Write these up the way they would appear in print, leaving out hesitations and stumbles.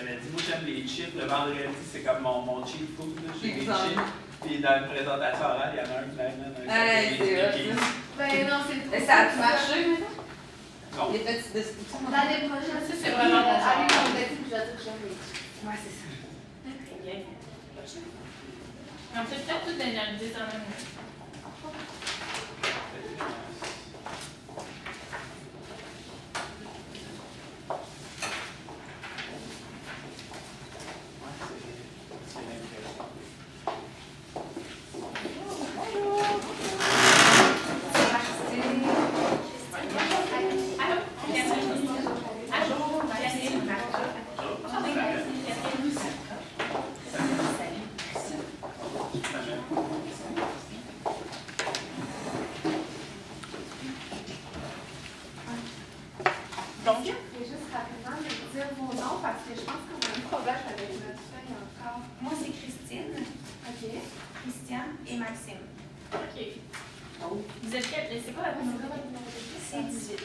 j'avais dit, moi j'aime les chips. Le vendredi, c'est comme mon cheat food. J'ai des chips. Puis dans une présentation orale, il y en a un qui m'amène un sac de Ben non, c'est trop. Ça a marché, maintenant? Non. Il est fait de ce type. L'année prochaine, C'est vraiment bon. allez, on va dire que je vais dire que j'aime les chips. Ouais, c'est ça. On peut peut-être tout analyser dans la même. Donc, je vais juste rapidement me dire vos noms parce que je pense qu'on a un problème avec notre feuille encore. Moi, c'est Christine, OK. Christian et Maxime. OK. Vous êtes quel? C'est quoi la bonne numéro? C'est 18.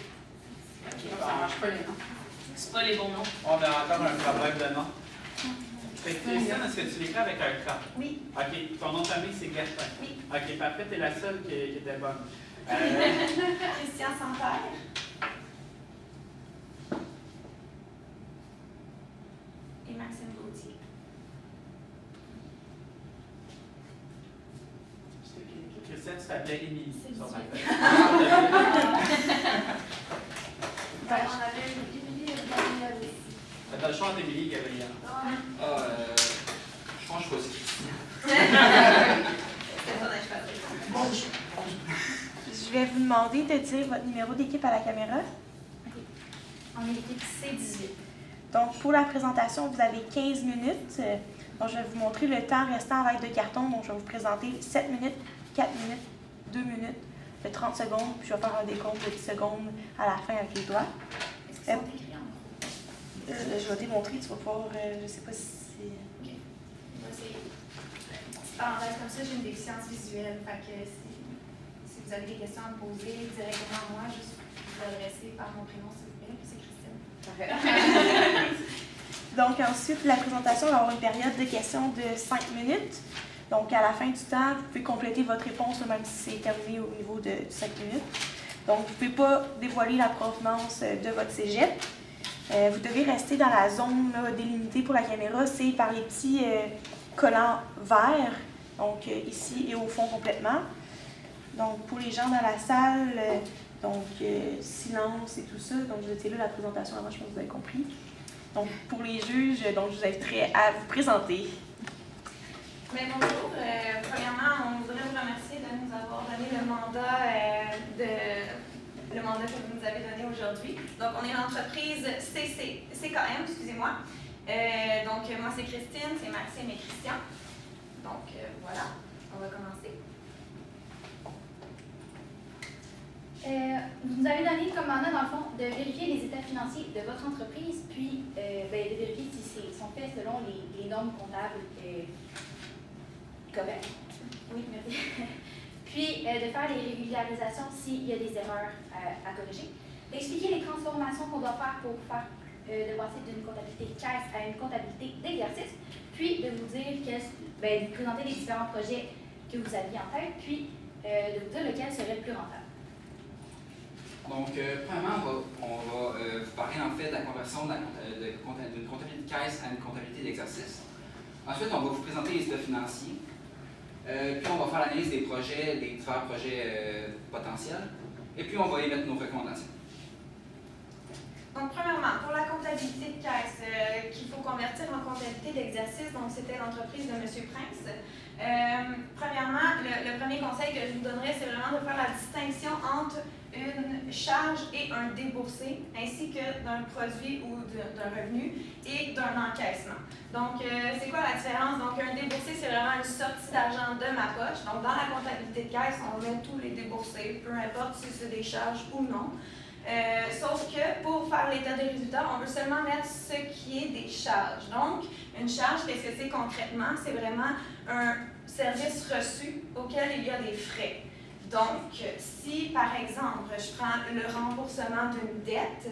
Ok, ça marche pas les noms. C'est pas les bons noms. On a encore un problème de nom. Fait que Christiane, est-ce que tu l'écris avec un K? Oui. OK. Ton nom de famille, c'est Gaston? Oui. OK, parfait. T'es la seule qui était bonne. Christian Santerre. Et Maxime Gauthier. Christiane, tu t'appelais Émilie. C'est sur ma du- feuille. Ben, on avait Émilie et Gabriel aussi. T'as le choix entre Émilie et Gabrielle. Je pense que je choisis Christian. C'est ton choisi. Je vais vous demander de dire votre numéro d'équipe à la caméra. On est l'équipe C18. Donc, pour la présentation, vous avez 15 minutes. Donc, je vais vous montrer le temps restant à l'aide de carton. Donc, je vais vous présenter 7 minutes, 4 minutes, 2 minutes, de 30 secondes. Puis, je vais faire un décompte de 10 secondes à la fin avec les doigts. Est-ce qu'ils sont écrits en gros? Je vais démontrer. Tu vas pouvoir... je ne sais pas si c'est... OK. On va essayer. Petite parenthèse comme ça, j'ai une déficience visuelle. Fait que si vous avez des questions à me poser directement à moi, juste vous adresser par mon prénom, s'il vous plaît. C'est Christine. Donc, ensuite, la présentation va avoir une période de questions de 5 minutes. Donc, à la fin du temps, vous pouvez compléter votre réponse, même si c'est terminé au niveau de 5 minutes. Donc, vous ne pouvez pas dévoiler la provenance de votre cégep. Vous devez rester dans la zone là, délimitée pour la caméra. C'est par les petits collants verts, donc ici et au fond complètement. Donc, pour les gens dans la salle, silence et tout ça. Donc, vous étiez là la présentation avant, je pense que vous avez compris. Donc, pour les juges, donc, je vous inviterai à vous présenter. Mais bonjour. Premièrement, on voudrait vous remercier de nous avoir donné le mandat que vous nous avez donné aujourd'hui. Donc, on est l'entreprise CKM, excusez-moi. Donc, moi, c'est Christine, c'est Maxime et Christian. Donc, voilà, on va commencer. Vous nous avez donné comme mandat, dans le fond, de vérifier les états financiers de votre entreprise, puis de vérifier si sont faits selon les normes comptables correctes. Oui, merci. Puis de faire les régularisations s'il y a des erreurs à corriger. D'expliquer les transformations qu'on doit faire pour de passer d'une comptabilité de caisse à une comptabilité d'exercice, puis de vous dire de vous présenter les différents projets que vous aviez en tête, puis de vous dire lequel serait le plus rentable. Donc, premièrement, on va vous parler en fait de la conversion d'une comptabilité de caisse à une comptabilité d'exercice. Ensuite, on va vous présenter les états financiers. Puis, on va faire l'analyse des projets, des divers projets potentiels. Et puis, on va émettre nos recommandations. Donc, premièrement, pour la comptabilité de caisse, qu'il faut convertir en comptabilité d'exercice, donc c'était l'entreprise de M. Prince. Premièrement, le premier conseil que je vous donnerais, c'est vraiment de faire la distinction entre une charge et un déboursé, ainsi que d'un produit ou d'un revenu et d'un encaissement. Donc, c'est quoi la différence? Donc, un déboursé, c'est vraiment une sortie d'argent de ma poche. Donc, dans la comptabilité de caisse, on met tous les déboursés, peu importe si c'est des charges ou non. Sauf que pour faire l'état des résultats, on veut seulement mettre ce qui est des charges. Donc, une charge, qu'est-ce que c'est concrètement? C'est vraiment un service reçu auquel il y a des frais. Donc, si par exemple, je prends le remboursement d'une dette,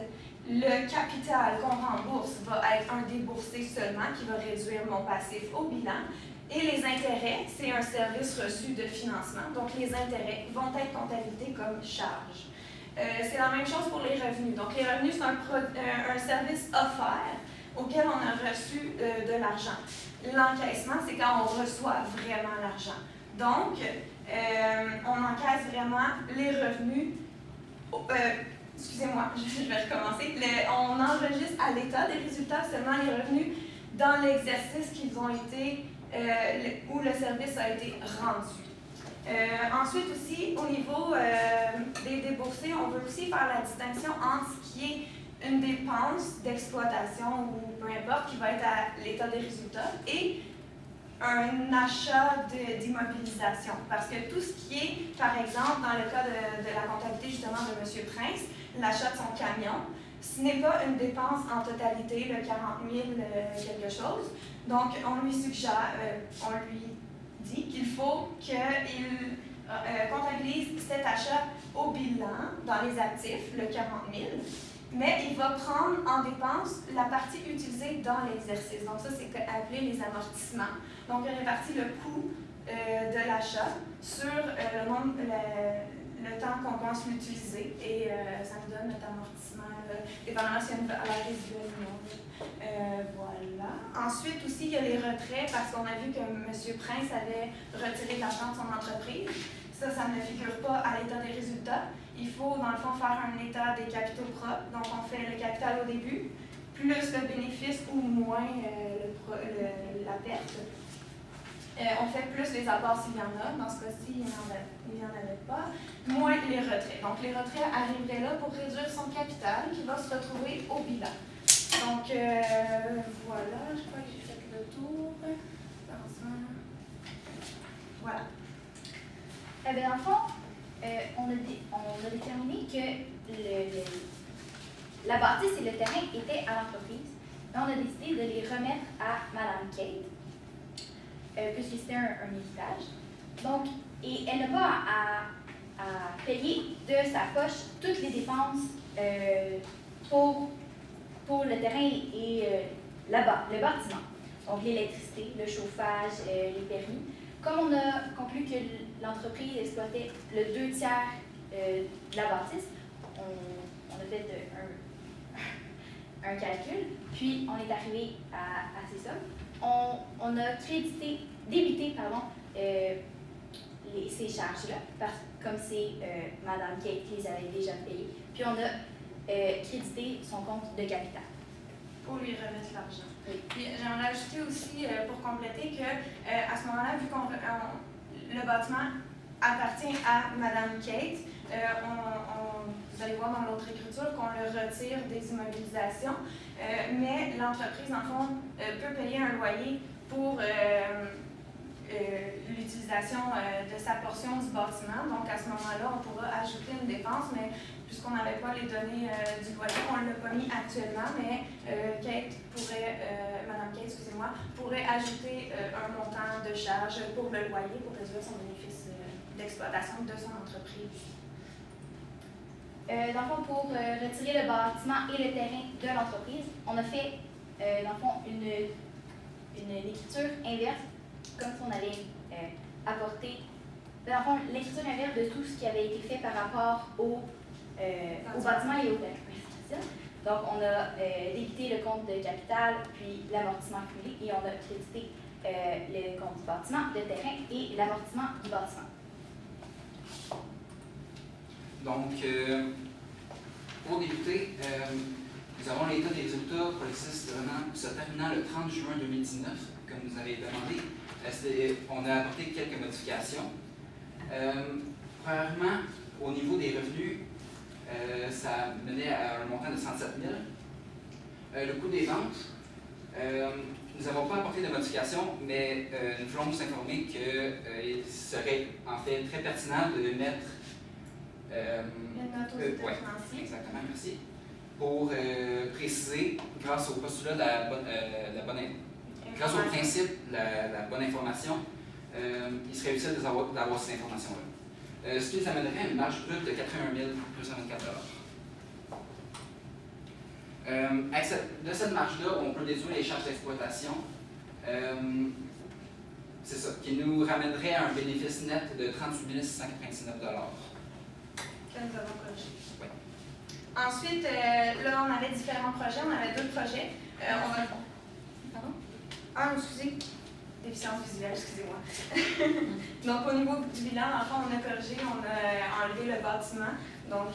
le capital qu'on rembourse va être un déboursé seulement qui va réduire mon passif au bilan. Et les intérêts, c'est un service reçu de financement. Donc, les intérêts vont être comptabilisés comme charge. C'est la même chose pour les revenus. Donc, les revenus, c'est un service offert auquel on a reçu de l'argent. L'encaissement, c'est quand on reçoit vraiment l'argent. Donc, on encaisse vraiment les revenus. Excusez-moi, je vais recommencer. On enregistre à l'état des résultats seulement les revenus dans l'exercice qu'ils ont été, où le service a été rendu. Ensuite aussi, au niveau des déboursés, on veut aussi faire la distinction entre ce qui est une dépense d'exploitation ou peu importe, qui va être à l'état des résultats, et un achat d'immobilisation. Parce que tout ce qui est, par exemple, dans le cas de la comptabilité justement de M. Prince, l'achat de son camion, ce n'est pas une dépense en totalité, le 40 000 quelque chose. Donc, on lui suggère, on lui dit qu'il faut qu'il comptabilise cet achat au bilan dans les actifs, le 40 000, mais il va prendre en dépense la partie utilisée dans l'exercice. Donc ça, c'est appelé les amortissements. Donc, il répartit le coût de l'achat sur le temps qu'on pense l'utiliser et ça nous donne notre amortissement, dépendamment s'il y a une valeur résiduelle ou non. Voilà. Ensuite aussi, il y a les retraits parce qu'on a vu que M. Prince avait retiré l'argent de son entreprise. Ça ne figure pas à l'état des résultats. Il faut, dans le fond, faire un état des capitaux propres. Donc, on fait le capital au début, plus le bénéfice ou moins la perte. On fait plus les apports s'il y en a. Dans ce cas-ci, il n'y en avait pas. Moins les retraits. Donc, les retraits arriveraient là pour réduire son capital qui va se retrouver au bilan. Donc, voilà. Je crois que j'ai fait le tour. Voilà. Eh bien, dans le fond, on a déterminé que la bâtisse et le terrain étaient à l'entreprise. On a décidé de les remettre à Mme Kate, puisque c'était un héritage. Donc, et elle n'a pas à payer de sa poche toutes les dépenses pour le terrain et le bâtiment. Donc, l'électricité, le chauffage, les permis. Comme on a conclu que l'entreprise exploitait le 2/3 de la bâtisse, on a fait un calcul, puis on est arrivé à ces sommes. On a débité ces charges-là, comme c'est Mme Kate qui les avait déjà payées, puis on a crédité son compte de capital. Pour lui remettre l'argent. Oui. Puis j'aimerais ajouter aussi, pour compléter, que à ce moment-là, vu que le bâtiment appartient à Mme Kate, vous allez voir dans l'autre écriture qu'on le retire des immobilisations, mais l'entreprise, en fond, peut payer un loyer pour l'utilisation de sa portion du bâtiment. Donc, à ce moment-là, on pourra ajouter une dépense, mais puisqu'on n'avait pas les données du loyer, on ne l'a pas mis actuellement, mais Mme Kate, excusez-moi, pourrait ajouter un montant de charge pour le loyer pour réduire son bénéfice d'exploitation de son entreprise. Dans le fond, pour retirer le bâtiment et le terrain de l'entreprise, on a fait, dans le fond, une écriture inverse, comme si on allait apporter, dans le fond, l'écriture inverse de tout ce qui avait été fait par rapport au bâtiment et au terrain. Donc, on a débité le compte de capital, puis l'amortissement cumulé, et on a crédité le compte du bâtiment, le terrain et l'amortissement du bâtiment. Donc, pour débuter, nous avons l'état des résultats pour l'exercice se terminant le 30 juin 2019, comme vous avez demandé. On a apporté quelques modifications. Premièrement, au niveau des revenus, ça menait à un montant de 107 000. Le coût des ventes, nous n'avons pas apporté de modification, mais nous voulons vous informer qu'il serait en fait très pertinent de mettre une note au financier. Exactement, merci. Pour préciser, grâce au postulat grâce au principe de la bonne information, il serait utile d'avoir ces informations-là. Ce qui nous amènerait à une marge brute de 81 224 $. De cette marge-là, on peut déduire les charges d'exploitation. C'est ça, qui nous ramènerait à un bénéfice net de 38 699 $. Que nous avons corrigé. Oui. Ensuite, là, on avait différents projets. On avait 2 projets. Pardon? Ah, excusez. Déficience visuelle, excusez-moi. Donc, au niveau du bilan, en fait, on a corrigé, on a enlevé le bâtiment. Donc,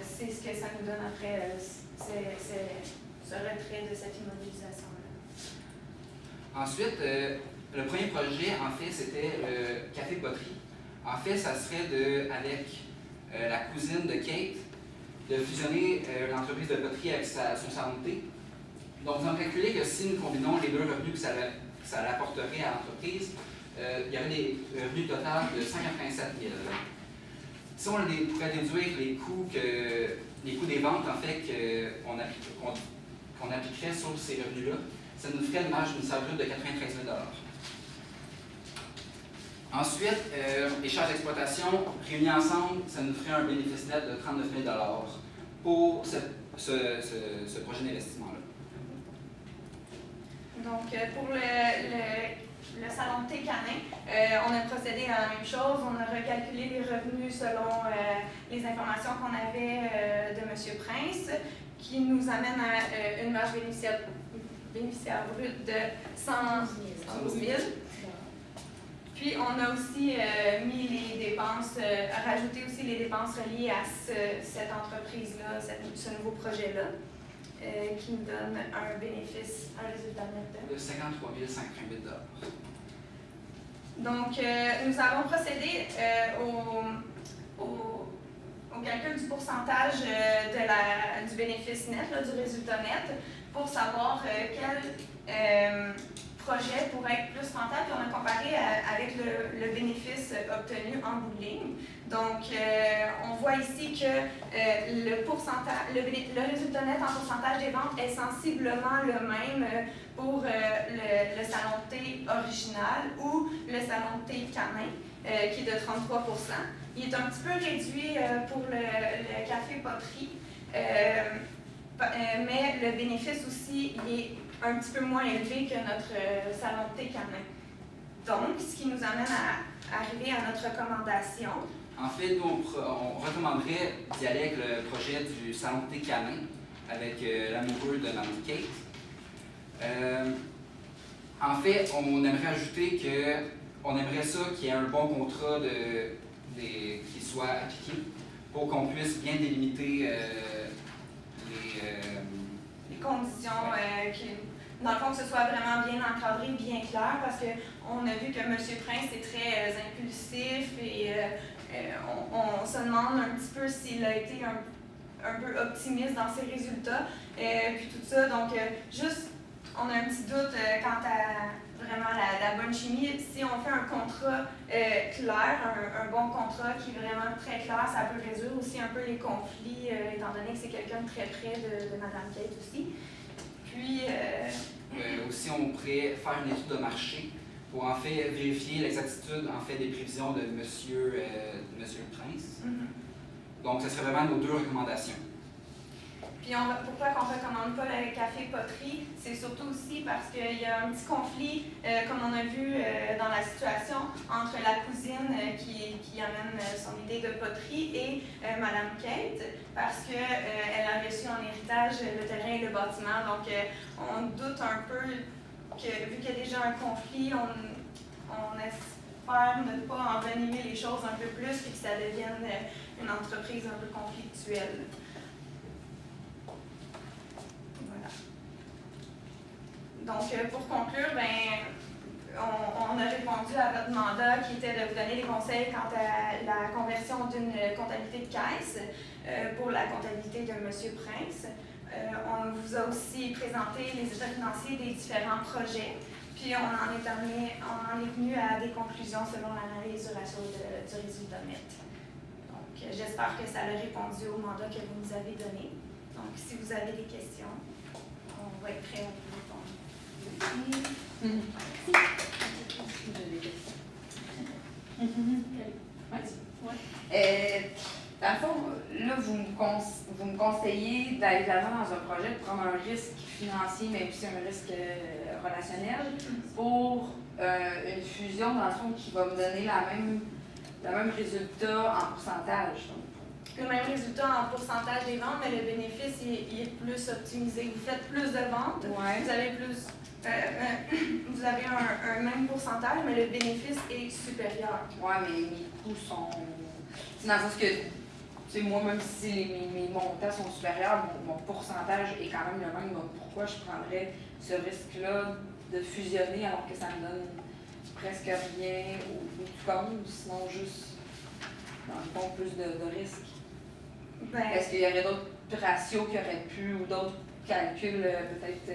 c'est ce que ça nous donne après, ce retrait de cette immobilisation-là. Ensuite, le premier projet, en fait, c'était le café poterie. En fait, ça serait avec la cousine de Kate, de fusionner l'entreprise de poterie avec son salon de thé. Donc, nous avons calculé que si nous combinons les 2 revenus que ça rapporterait à l'entreprise, il y aurait des revenus totaux de 187 000 $. Si on pourrait déduire les coûts des ventes, en fait, qu'on appliquerait sur ces revenus-là, ça nous ferait une marge initiale brute de 93 000 $. Ensuite, les charges d'exploitation réunies ensemble, ça nous ferait un bénéfice net de 39 000 $ pour ce projet d'investissement-là. Donc, pour le salon de thé canin, on a procédé à la même chose. On a recalculé les revenus selon les informations qu'on avait de M. Prince, qui nous amène à une marge bénéficiaire brute de 112 000 $. Puis, on a aussi mis les dépenses, rajouté aussi les dépenses reliées à cette entreprise-là, ce nouveau projet-là, qui nous donne un bénéfice, un résultat net de 53 528 $. Donc, nous avons procédé au calcul du pourcentage du bénéfice net, là, du résultat net, pour savoir quel projet pourrait être plus rentable. Puis on a comparé avec le bénéfice obtenu en bout de ligne. Donc, on voit ici que le résultat net en pourcentage des ventes est sensiblement le même pour le salon de thé original ou le salon de thé canin, qui est de 33 %. Il est un petit peu réduit pour le café poterie, mais le bénéfice aussi, il est un petit peu moins élevé que notre salon de thé canin. Donc, ce qui nous amène à arriver à notre recommandation. En fait, nous, on recommanderait d'y aller avec le projet du salon de thé canin, avec l'amoureux de Mme Kate. En fait, on aimerait ajouter qu'on aimerait ça qu'il y ait un bon contrat qui soit appliqué pour qu'on puisse bien délimiter les conditions, dans le fond, que ce soit vraiment bien encadré, bien clair, parce qu'on a vu que M. Prince est très impulsif et on se demande un petit peu s'il a été un peu optimiste dans ses résultats, puis tout ça. Donc, juste, on a un petit doute quant à vraiment la bonne chimie. Si on fait un contrat clair, un bon contrat qui est vraiment très clair, ça peut réduire aussi un peu les conflits, étant donné que c'est quelqu'un de très près de Mme Kate aussi. Puis... aussi, on pourrait faire une étude de marché pour en fait vérifier l'exactitude en fait, des prévisions de Monsieur Prince. Mm-hmm. Donc, ce serait vraiment nos 2 recommandations. Puis pourquoi on ne recommande pas le café poterie, c'est surtout aussi parce qu'il y a un petit conflit, comme on a vu dans la situation, entre la cousine qui amène son idée de poterie et Mme Kate, parce qu'elle a reçu en héritage le terrain et le bâtiment. Donc, on doute un peu que, vu qu'il y a déjà un conflit, on espère ne pas envenimer les choses un peu plus et que ça devienne une entreprise un peu conflictuelle. Donc, pour conclure, on a répondu à votre mandat qui était de vous donner des conseils quant à la conversion d'une comptabilité de caisse pour la comptabilité de M. Prince. On vous a aussi présenté les états financiers des différents projets, puis on en est venu à des conclusions selon l'analyse du ratio du résultat net. Donc, j'espère que ça a répondu au mandat que vous nous avez donné. Donc, si vous avez des questions, on va être prêt à vous répondre. Dans le fond, là, vous me conseillez d'aller de l'avant dans un projet, de prendre un risque financier, mais aussi un risque relationnel, pour une fusion, dans le fond, qui va me donner le même résultat en pourcentage. Donc. Le même résultat en pourcentage des ventes, mais le bénéfice il est plus optimisé. Vous faites plus de ventes, Ouais. vous avez plus, vous avez un même pourcentage, mais le bénéfice est supérieur. Ouais, mais mes coûts sont. C'est dans le sens que, tu sais, moi, même si mes montants sont supérieurs, mon pourcentage est quand même le même. Donc, pourquoi je prendrais ce risque-là de fusionner alors que ça me donne presque rien au bout du compte, sinon juste, dans le fond, plus de risques? Ben, Est-ce qu'il y aurait d'autres ratios qui auraient pu, ou d'autres calculs peut-être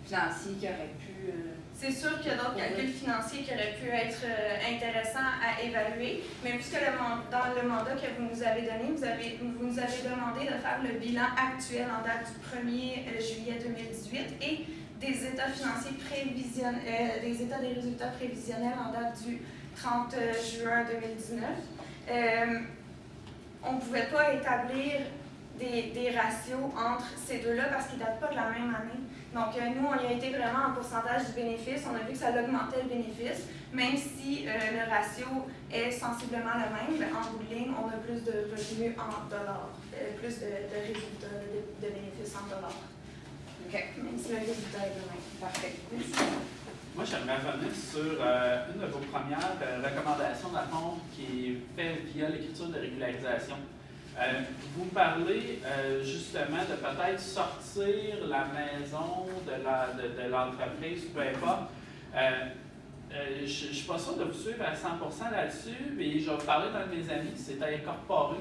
financiers qui auraient pu... c'est sûr qu'il y a d'autres calculs financiers qui auraient pu être intéressants à évaluer, mais puisque dans le mandat que vous nous avez donné, vous nous avez demandé de faire le bilan actuel en date du 1er juillet 2018 et des états financiers prévisionnels, des états des résultats prévisionnels en date du 30 juin 2019. On ne pouvait pas établir des ratios entre ces deux-là parce qu'ils ne datent pas de la même année. Donc, nous, on y a été vraiment en pourcentage du bénéfice. On a vu que ça augmentait le bénéfice, même si le ratio est sensiblement le même. Ben, en bout de ligne, on a plus de revenus en dollars, plus de résultats de bénéfices en dollars. OK. Même si le résultat est le même. Parfait. Merci. Moi, j'aimerais revenir sur une de vos premières recommandations, dans le fond, qui est faite via l'écriture de régularisation. Vous parlez justement de peut-être sortir la maison de l'entreprise, peu importe. Je ne suis pas sûr de vous suivre à 100% là-dessus, mais je vais parler d'un de mes amis qui s'est incorporé.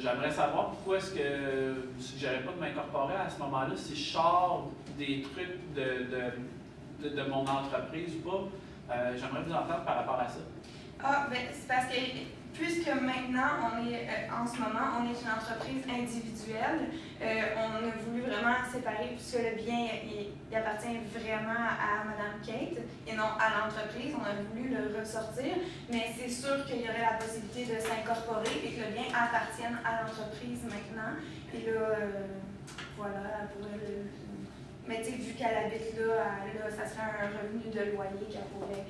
J'aimerais savoir pourquoi est-ce que vous ne suggérez pas de m'incorporer à ce moment-là si je sors des trucs de mon entreprise ou pas. J'aimerais vous entendre par rapport à ça. Ah, ben c'est parce que puisque maintenant, en ce moment, on est une entreprise individuelle, on a voulu vraiment séparer, puisque le bien, il appartient vraiment à Mme Kate et non à l'entreprise. On a voulu le ressortir, mais c'est sûr qu'il y aurait la possibilité de s'incorporer et que le bien appartienne à l'entreprise maintenant. Et là, voilà, elle pourrait le... Mais tu sais, vu qu'elle habite là, ça serait un revenu de loyer qu'elle pourrait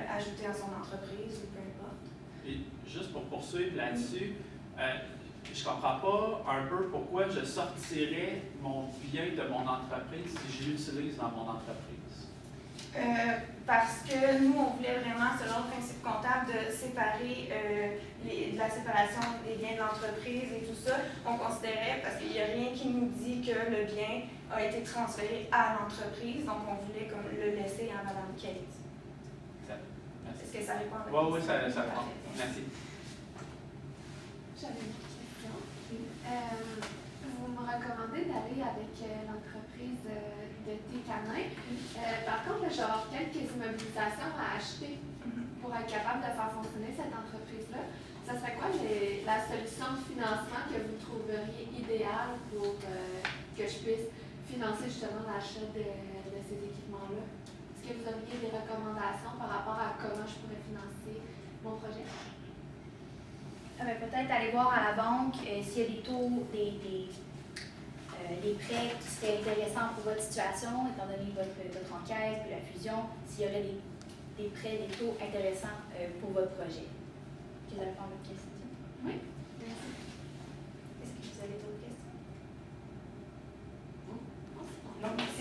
ajouter à son entreprise ou peu importe. Et juste pour poursuivre là-dessus, je ne comprends pas un peu pourquoi je sortirais mon bien de mon entreprise si je l'utilise dans mon entreprise. Parce que nous, on voulait vraiment, selon le principe comptable, de séparer de la séparation des biens de l'entreprise et tout ça. On considérait, parce qu'il n'y a rien qui nous dit que le bien a été transféré à l'entreprise, donc on voulait comme le laisser à Mme Kate. Est-ce que ça répond à votre Oui, question? ça répond. Merci. J'avais une question. Vous me recommandez d'aller avec l'entreprise de thé canin. Par contre, je vais avoir quelques immobilisations à acheter pour être capable de faire fonctionner cette entreprise-là. Ça serait quoi la solution de financement que vous trouveriez idéale pour que je puisse financer justement l'achat de ces équipements-là? Est-ce que vous auriez des recommandations par rapport à comment je pourrais financer mon projet? Peut-être aller voir à la banque s'il y a des taux, des prêts qui seraient intéressants pour votre situation, étant donné votre enquête, puis la fusion, s'il y aurait des prêts, des taux intéressants pour votre projet. Est-ce que vous avez pas d'autres questions? Oui. Merci. Est-ce que vous avez d'autres questions? Non, c'est bon. Non, merci.